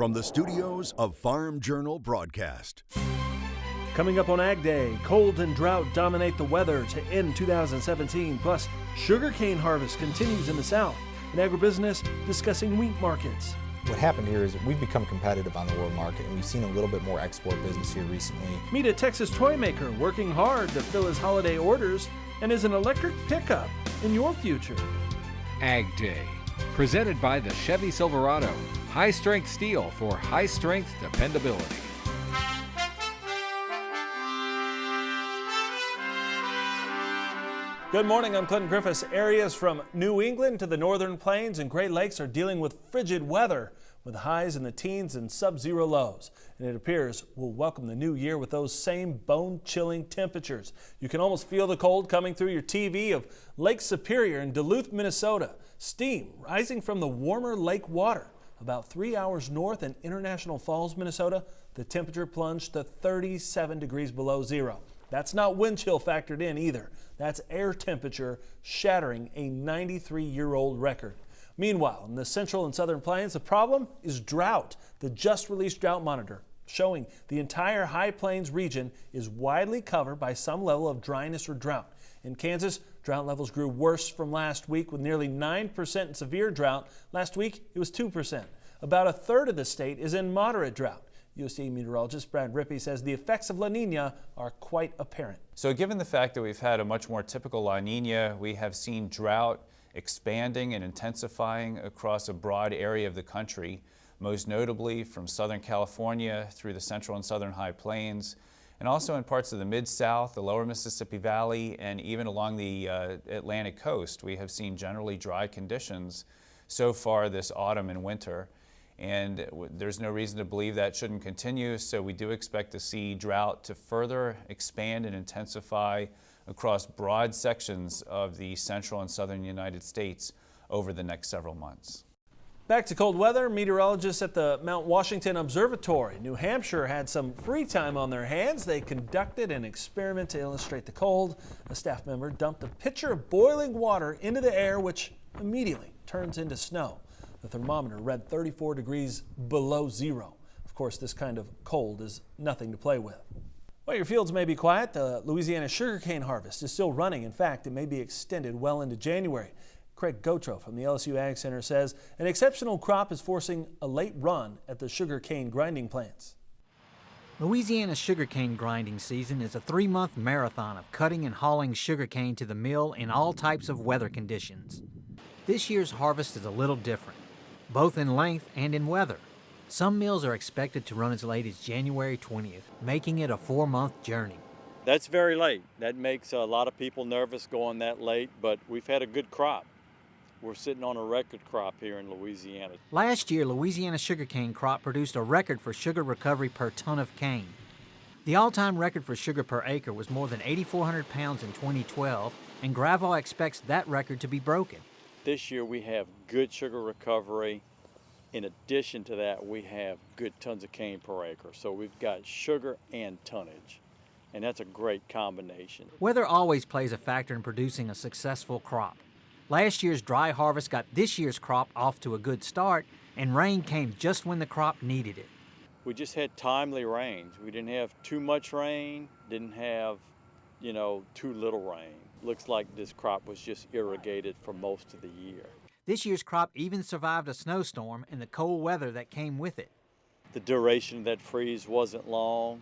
from the studios of Farm Journal Broadcast. Coming up on Agday, cold and drought dominate the weather to end 2017. Plus, sugarcane harvest continues in the South. And agribusiness discussing wheat markets. What happened here is we've become competitive on the world market, and we've seen a little bit more export business here recently. Meet a Texas toy maker working hard to fill his holiday orders, and is an electric pickup in your future. Agday, presented by the Chevy Silverado. High-strength steel for high-strength dependability. Good morning, I'm Clinton Griffiths. Areas from New England to the Northern Plains and Great Lakes are dealing with frigid weather, with highs in the teens and sub-zero lows. And it appears we'll welcome the new year with those same bone-chilling temperatures. You can almost feel the cold coming through your TV of Lake Superior in Duluth, Minnesota. Steam rising from the warmer lake water. About 3 hours north in International Falls, Minnesota, the temperature plunged to 37 degrees below zero. That's not wind chill factored in either. That's air temperature shattering a 93-year-old record. Meanwhile, in the central and southern plains, the problem is drought. The just released drought monitor showing the entire High Plains region is widely covered by some level of dryness or drought. In Kansas, drought levels grew worse from last week with nearly 9% in severe drought. Last week, it was 2%. About a third of the state is in moderate drought. USDA meteorologist Brad Rippey says the effects of La Nina are quite apparent. So given the fact that we've had a much more typical La Nina, we have seen drought expanding and intensifying across a broad area of the country, most notably from Southern California through the central and southern High Plains, and also in parts of the Mid-South, the lower Mississippi Valley, and even along the Atlantic coast. We have seen generally dry conditions so far this autumn and winter, and there's no reason to believe that shouldn't continue, so we do expect to see drought to further expand and intensify across broad sections of the central and southern United States over the next several months. Back to cold weather, meteorologists at the Mount Washington Observatory, New Hampshire, had some free time on their hands. They conducted an experiment to illustrate the cold. A staff member dumped a pitcher of boiling water into the air, which immediately turns into snow. The thermometer read 34 degrees below zero. Of course, this kind of cold is nothing to play with. Well, your fields may be quiet. The Louisiana sugarcane harvest is still running. In fact, it may be extended well into January. Craig Gautreaux from the LSU Ag Center says an exceptional crop is forcing a late run at the sugarcane grinding plants. Louisiana's sugarcane grinding season is a 3-month marathon of cutting and hauling sugarcane to the mill in all types of weather conditions. This year's harvest is a little different, both in length and in weather. Some mills are expected to run as late as January 20th, making it a 4-month journey. That's very late. That makes a lot of people nervous going that late, but we've had a good crop. We're sitting on a record crop here in Louisiana. Last year, Louisiana's sugarcane crop produced a record for sugar recovery per ton of cane. The all-time record for sugar per acre was more than 8,400 pounds in 2012, and Gravois expects that record to be broken. This year we have good sugar recovery. In addition to that, we have good tons of cane per acre. So we've got sugar and tonnage, and that's a great combination. Weather always plays a factor in producing a successful crop. Last year's dry harvest got this year's crop off to a good start, and rain came just when the crop needed it. We just had timely rains. We didn't have too much rain, didn't have, too little rain. Looks like this crop was just irrigated for most of the year. This year's crop even survived a snowstorm and the cold weather that came with it. The duration of that freeze wasn't long,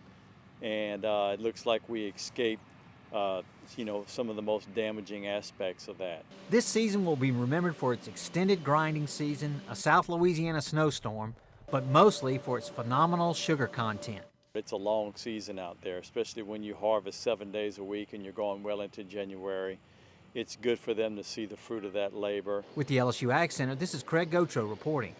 and it looks like we escaped some of the most damaging aspects of that. This season will be remembered for its extended grinding season, a South Louisiana snowstorm, but mostly for its phenomenal sugar content. It's a long season out there, especially when you harvest 7 days a week and you're going well into January. It's good for them to see the fruit of that labor. With the LSU Ag Center, this is Craig Gautreaux reporting.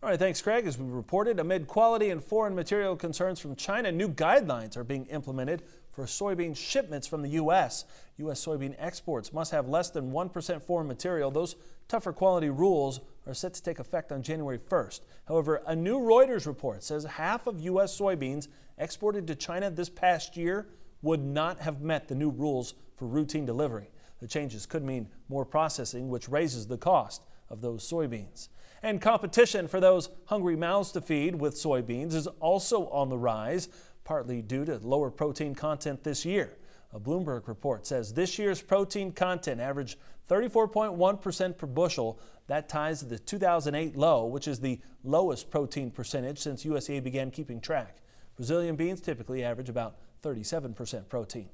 All right, thanks, Craig. As we reported, amid quality and foreign material concerns from China, new guidelines are being implemented for soybean shipments from the U.S. U.S. soybean exports must have less than 1% foreign material. Those tougher quality rules are set to take effect on January 1st. However, a new Reuters report says half of U.S. soybeans exported to China this past year would not have met the new rules for routine delivery. The changes could mean more processing, which raises the cost. of those soybeans. And competition for those hungry mouths to feed with soybeans is also on the rise, partly due to lower protein content this year. A Bloomberg report says this year's protein content averaged 34.1% per bushel. That ties to the 2008 low, which is the lowest protein percentage since USDA began keeping track. Brazilian beans typically average about 37% protein.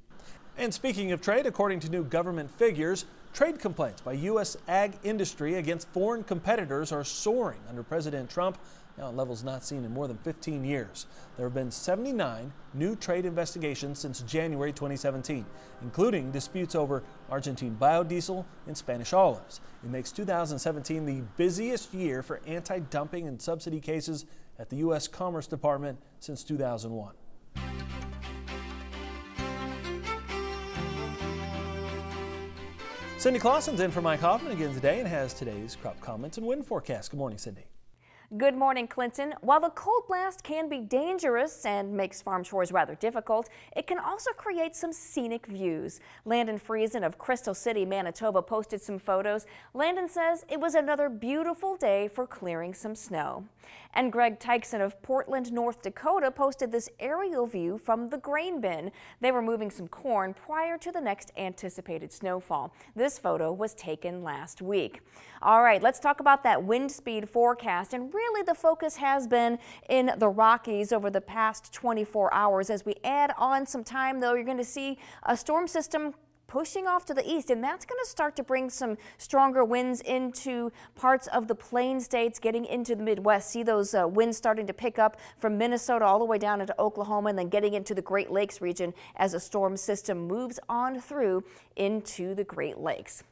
And speaking of trade, according to new government figures, trade complaints by U.S. ag industry against foreign competitors are soaring under President Trump, now at levels not seen in more than 15 years. There have been 79 new trade investigations since January 2017, including disputes over Argentine biodiesel and Spanish olives. It makes 2017 the busiest year for anti-dumping and subsidy cases at the U.S. Commerce Department since 2001. Cindy Clausen's in for Mike Hoffman again today and has today's crop comments and wind forecast. Good morning, Cindy. Good morning, Clinton. While the cold blast can be dangerous and makes farm chores rather difficult, it can also create some scenic views. Landon Friesen of Crystal City, Manitoba posted some photos. Landon says it was another beautiful day for clearing some snow. And Greg Tykeson of Portland, North Dakota posted this aerial view from the grain bin. They were moving some corn prior to the next anticipated snowfall. This photo was taken last week. All right, let's talk about that wind speed forecast. And really the focus has been in the Rockies over the past 24 hours. As we add on some time, though, you're going to see a storm system pushing off to the east, and that's going to start to bring some stronger winds into parts of the plain states, getting into the Midwest. See those winds starting to pick up from Minnesota all the way down into Oklahoma, and then getting into the Great Lakes region as a storm system moves on through into the Great Lakes.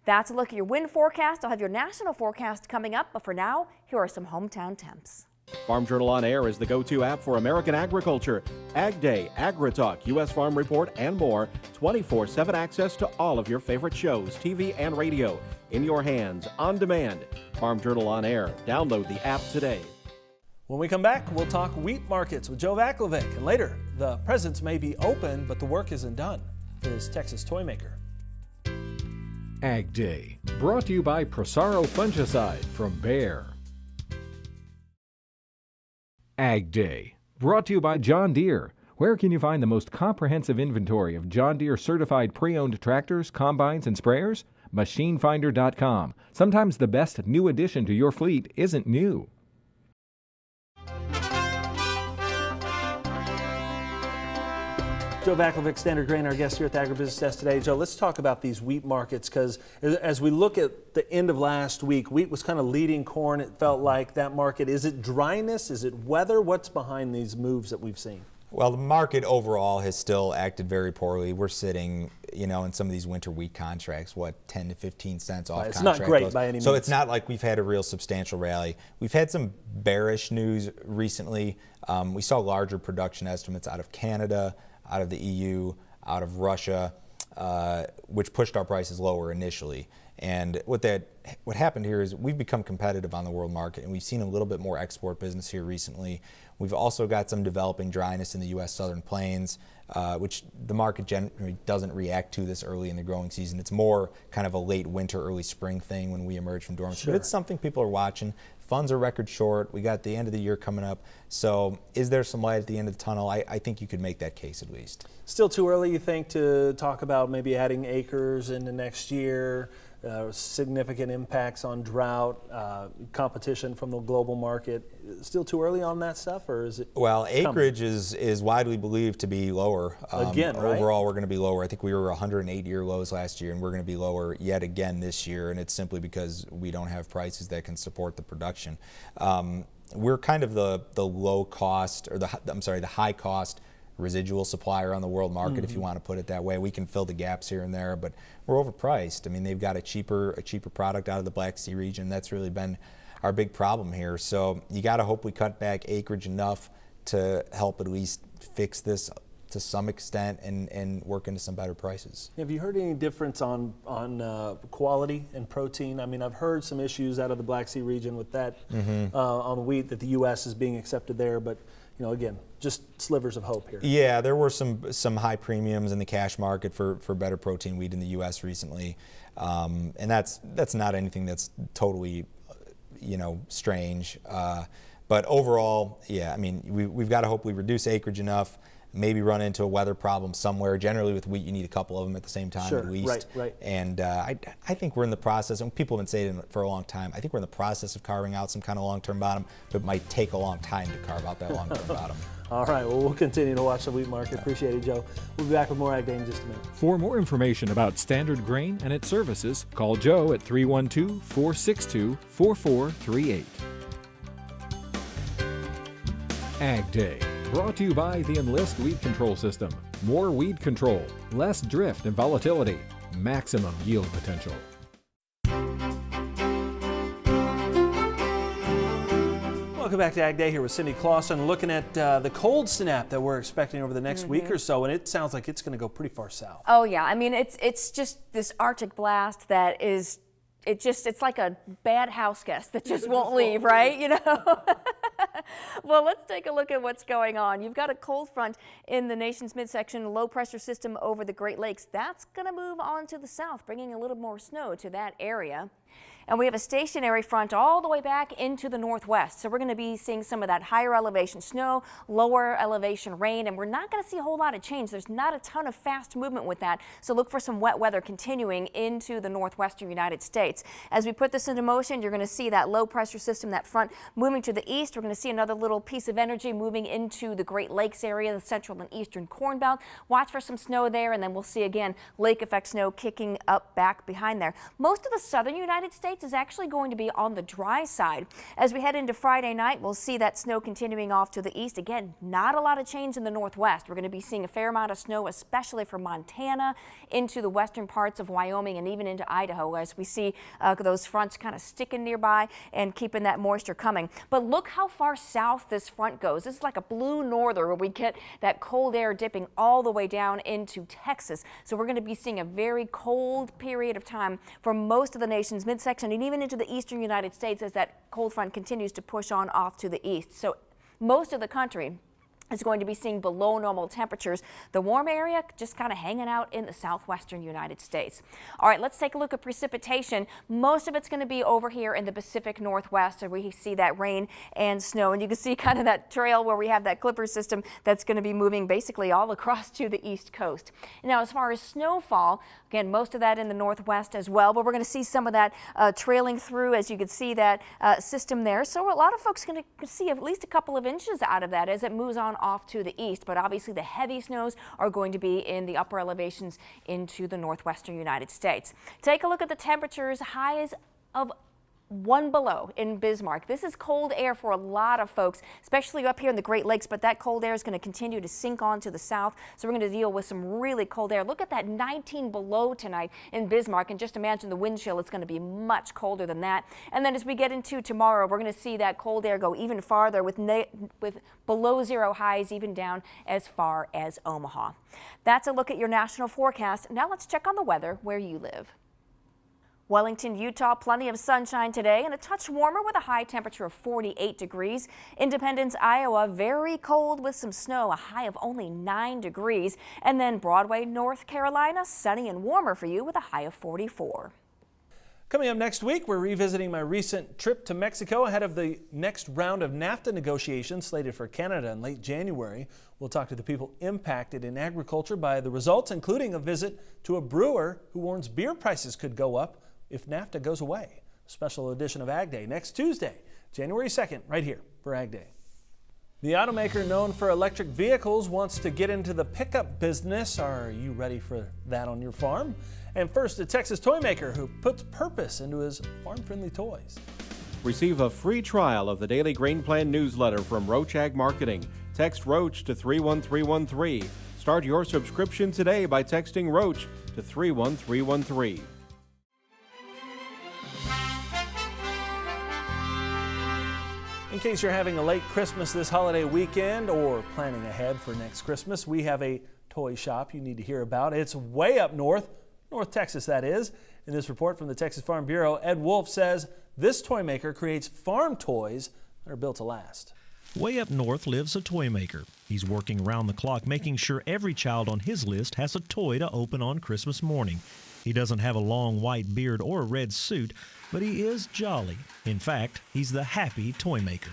That's a look at your wind forecast. I'll have your national forecast coming up, but for now, here are some hometown temps. Farm Journal On Air is the go-to app for American agriculture. Agday, AgriTalk, U.S. Farm Report, and more. 24/7 access to all of your favorite shows, TV and radio. In your hands, on demand. Farm Journal On Air. Download the app today. When we come back, we'll talk wheat markets with Joe Vaclavic. And later, the presents may be open, but the work isn't done for this Texas toy maker. Agday, brought to you by Prosaro Fungicide from Bayer. Agday, brought to you by John Deere. Where can you find the most comprehensive inventory of John Deere certified pre-owned tractors, combines, and sprayers? Machinefinder.com. Sometimes the best new addition to your fleet isn't new. Joe Vaclavic, Standard Grain, our guest here at the Agribusiness Desk today. Joe, let's talk about these wheat markets, because as we look at the end of last week, wheat was kind of leading corn. It felt like that market. Is it dryness? Is it weather? What's behind these moves that we've seen? Well, the market overall has still acted very poorly. We're sitting, in some of these winter wheat contracts, 10 to 15 cents off It's contract not great lows. by any means. So it's not like we've had a real substantial rally. We've had some bearish news recently. We saw larger production estimates out of Canada, out of the EU, out of Russia, which pushed our prices lower initially. And what happened here is we've become competitive on the world market, and we've seen a little bit more export business here recently. We've also got some developing dryness in the U.S. Southern Plains, which the market generally doesn't react to this early in the growing season. It's more kind of a late winter, early spring thing when we emerge from dormancy. Sure. But it's something people are watching. Funds are record short. We got the end of the year coming up. So is there some light at the end of the tunnel? I think you could make that case at least. Still too early, you think, to talk about maybe adding acres into next year? Significant impacts on drought, competition from the global market. Still too early on that stuff, or is it? Well, acreage is widely believed to be lower. Again, right? Overall, we're going to be lower. I think we were 108-year lows last year, and we're going to be lower yet again this year, and it's simply because we don't have prices that can support the production. We're kind of the low cost, or the high cost residual supplier on the world market, if you want to put it that way. We can fill the gaps here and there, but we're overpriced. I mean, they've got a cheaper product out of the Black Sea region. That's really been our big problem here. So you got to hope we cut back acreage enough to help at least fix this to some extent and work into some better prices. Have you heard any difference on quality and protein? I mean, I've heard some issues out of the Black Sea region with that on wheat, that the U.S. is being accepted there, but again, just slivers of hope here. Yeah, there were some high premiums in the cash market for better protein wheat in the U.S. recently, and that's not anything that's totally strange. But overall, yeah, I mean, we've got to hope we reduce acreage enough, maybe run into a weather problem somewhere. Generally with wheat, you need a couple of them at the same time at least. Right. And I think we're in the process, and people have been saying it for a long time, I think we're in the process of carving out some kind of long-term bottom, but it might take a long time to carve out that long-term bottom. All right, well, we'll continue to watch the wheat market. Appreciate it, Joe. We'll be back with more Agday in just a minute. For more information about Standard Grain and its services, call Joe at 312-462-4438. Agday, brought to you by the Enlist Weed Control System. More weed control, less drift and volatility, maximum yield potential. Welcome back to Agday here with Cindy Clausen, looking at the cold snap that we're expecting over the next week or so, and it sounds like it's going to go pretty far south. Oh yeah, I mean it's just this Arctic blast that is, it's like a bad house guest that just won't leave, right? Well, let's take a look at what's going on. You've got a cold front in the nation's midsection, low pressure system over the Great Lakes. That's going to move on to the south, bringing a little more snow to that area. And we have a stationary front all the way back into the northwest. So we're going to be seeing some of that higher elevation snow, lower elevation rain, and we're not going to see a whole lot of change. There's not a ton of fast movement with that. So look for some wet weather continuing into the northwestern United States. As we put this into motion, you're going to see that low pressure system, that front moving to the east. We're going to see another little piece of energy moving into the Great Lakes area, the central and eastern Corn Belt. Watch for some snow there, and then we'll see again lake effect snow kicking up back behind there. Most of the southern United States is actually going to be on the dry side. As we head into Friday night, we'll see that snow continuing off to the east. Again, not a lot of change in the northwest. We're going to be seeing a fair amount of snow, especially from Montana into the western parts of Wyoming and even into Idaho, as we see those fronts kind of sticking nearby and keeping that moisture coming. But look how far south this front goes. This is like a blue norther where we get that cold air dipping all the way down into Texas. So we're going to be seeing a very cold period of time for most of the nation's midsection and even into the eastern United States as that cold front continues to push on off to the east. So most of the country is going to be seeing below normal temperatures. The warm area just kind of hanging out in the southwestern United States. All right, let's take a look at precipitation. Most of it's going to be over here in the Pacific Northwest, where we see that rain and snow. And you can see kind of that trail where we have that clipper system that's going to be moving basically all across to the east coast. Now, as far as snowfall, again, most of that in the northwest as well, but we're going to see some of that trailing through, as you can see that system there. So a lot of folks are going to see at least a couple of inches out of that as it moves on off to the east, but obviously the heavy snows are going to be in the upper elevations into the northwestern United States. Take a look at the temperatures, highs of 1 below in Bismarck. This is cold air for a lot of folks, especially up here in the Great Lakes, but that cold air is going to continue to sink on to the south, so we're going to deal with some really cold air. Look at that 19 below tonight in Bismarck, and just imagine the wind chill. It's going to be much colder than that. And then as we get into tomorrow, we're going to see that cold air go even farther with below zero highs, even down as far as Omaha. That's a look at your national forecast. Now let's check on the weather where you live. Wellington, Utah, plenty of sunshine today and a touch warmer with a high temperature of 48 degrees. Independence, Iowa, very cold with some snow, a high of only 9 degrees. And then Broadway, North Carolina, sunny and warmer for you with a high of 44. Coming up next week, we're revisiting my recent trip to Mexico ahead of the next round of NAFTA negotiations slated for Canada in late January. We'll talk to the people impacted in agriculture by the results, including a visit to a brewer who warns beer prices could go up if NAFTA goes away. A special edition of Ag Day next Tuesday, January 2nd, right here for Ag Day. The automaker known for electric vehicles wants to get into the pickup business. Are you ready for that on your farm? And first, a Texas toy maker who puts purpose into his farm-friendly toys. Receive a free trial of the Daily Grain Plan newsletter from Roach Ag Marketing. Text Roach to 31313. Start your subscription today by texting Roach to 31313. In case you're having a late Christmas this holiday weekend or planning ahead for next Christmas, we have a toy shop you need to hear about. It's way up north, North Texas that is. In this report from the Texas Farm Bureau, Ed Wolf says this toy maker creates farm toys that are built to last. Way up north lives a toy maker. He's working around the clock making sure every child on his list has a toy to open on Christmas morning. He doesn't have a long white beard or a red suit, but he is jolly. In fact, he's the happy toy maker.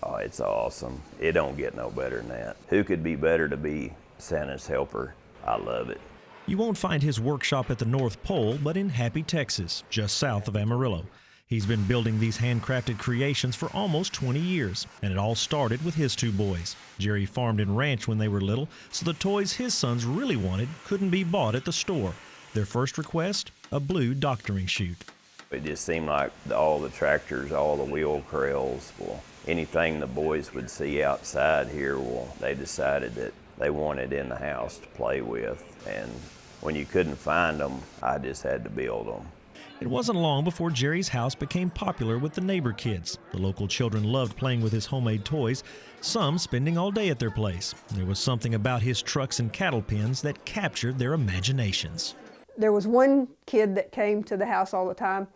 Oh, it's awesome. It don't get no better than that. Who could be better to be Santa's helper? I love it. You won't find his workshop at the North Pole, but in Happy, Texas, just south of Amarillo. He's been building these handcrafted creations for almost 20 years, and it all started with his two boys. Jerry farmed and ranched when they were little, so the toys his sons really wanted couldn't be bought at the store. Their first request, a blue doctoring chute. It just seemed like all the tractors, all the wheel corrals, well, anything the boys would see outside here, well, they decided that they wanted in the house to play with. And when you couldn't find them, I just had to build them. It wasn't long before Jerry's house became popular with the neighbor kids. The local children loved playing with his homemade toys, some spending all day at their place. There was something about his trucks and cattle pens that captured their imaginations. There was one kid that came to the house all the time,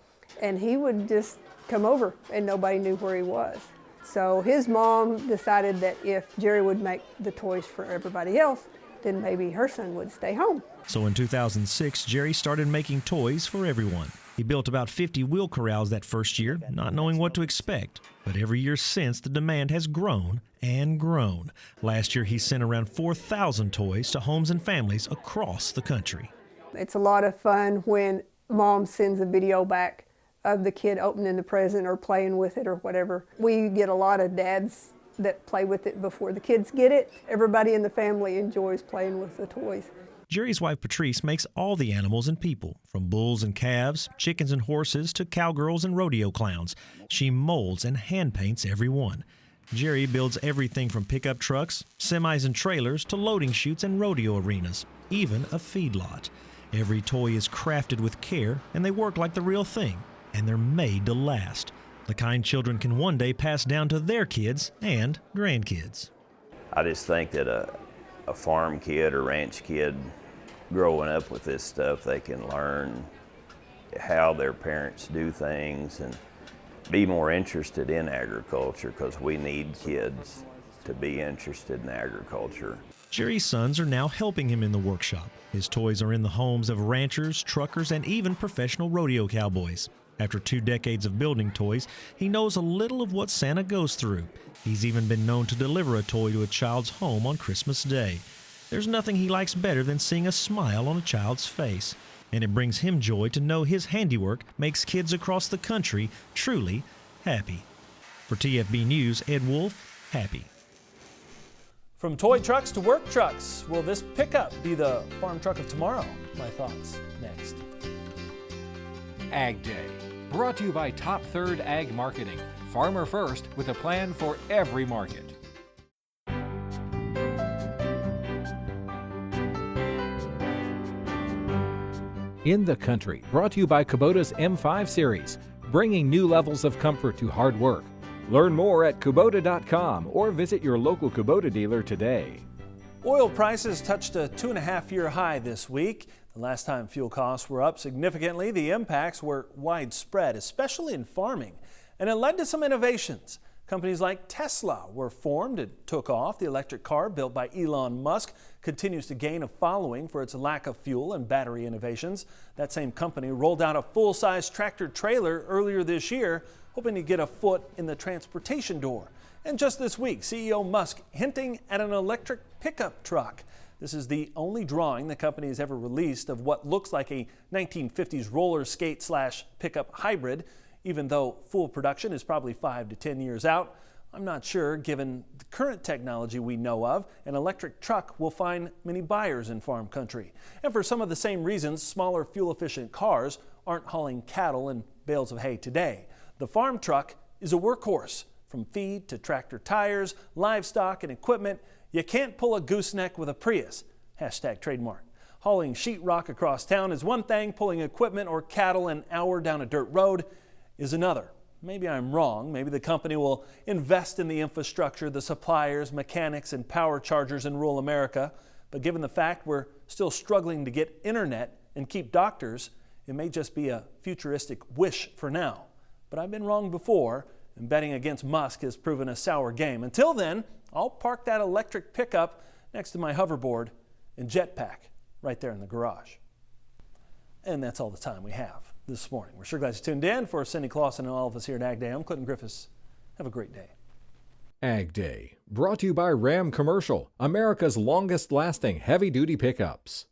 and he would just come over and nobody knew where he was. So his mom decided that if Jerry would make the toys for everybody else, then maybe her son would stay home. So in 2006, Jerry started making toys for everyone. He built about 50 wheel corrals that first year, not knowing what to expect. But every year since, the demand has grown and grown. Last year, he sent around 4,000 toys to homes and families across the country. It's a lot of fun when mom sends a video back of the kid opening the present or playing with it or whatever. We get a lot of dads that play with it before the kids get it. Everybody in the family enjoys playing with the toys. Jerry's wife Patrice makes all the animals and people, from bulls and calves, chickens and horses, to cowgirls and rodeo clowns. She molds and hand paints every one. Jerry builds everything from pickup trucks, semis and trailers, to loading chutes and rodeo arenas, even a feedlot. Every toy is crafted with care, and they work like the real thing, and they're made to last. The kind children can one day pass down to their kids and grandkids. I just think that a farm kid or ranch kid growing up with this stuff, they can learn how their parents do things and be more interested in agriculture, because we need kids to be interested in agriculture. Jerry's sons are now helping him in the workshop. His toys are in the homes of ranchers, truckers, and even professional rodeo cowboys. After 2 decades of building toys, he knows a little of what Santa goes through. He's even been known to deliver a toy to a child's home on Christmas Day. There's nothing he likes better than seeing a smile on a child's face. And it brings him joy to know his handiwork makes kids across the country truly happy. For TFB News, Ed Wolf, Happy. From toy trucks to work trucks, will this pickup be the farm truck of tomorrow? My thoughts next. Agday, brought to you by Top Third Ag Marketing. Farmer first with a plan for every market. In the Country, brought to you by Kubota's M5 series, bringing new levels of comfort to hard work. Learn more at Kubota.com or visit your local Kubota dealer today. Oil prices touched a 2.5-year high this week. The last time fuel costs were up significantly, the impacts were widespread, especially in farming, and it led to some innovations. Companies like Tesla were formed and took off. The electric car built by Elon Musk continues to gain a following for its lack of fuel and battery innovations. That same company rolled out a full-size tractor trailer earlier this year, hoping to get a foot in the transportation door. And just this week, CEO Musk hinting at an electric pickup truck. This is the only drawing the company has ever released of what looks like a 1950s roller skate / pickup hybrid. Even though full production is probably 5 to 10 years out, I'm not sure, given the current technology we know of, an electric truck will find many buyers in farm country. And for some of the same reasons, smaller fuel-efficient cars aren't hauling cattle and bales of hay today. The farm truck is a workhorse. From feed to tractor tires, livestock, and equipment, you can't pull a gooseneck with a Prius. #trademark. Hauling sheetrock across town is one thing. Pulling equipment or cattle an hour down a dirt road is another. maybe I'm wrong. Maybe the company will invest in the infrastructure, the suppliers, mechanics, and power chargers in rural America. But given the fact we're still struggling to get internet and keep doctors, it may just be a futuristic wish for now. But I've been wrong before, and betting against Musk has proven a sour game. Until then, I'll park that electric pickup next to my hoverboard and jetpack right there in the garage. And that's all the time we have this morning. We're sure glad you tuned in. For Cindy Clausen and all of us here at Agday, I'm Clinton Griffiths. Have a great day. Agday, brought to you by Ram Commercial, America's longest lasting heavy-duty pickups.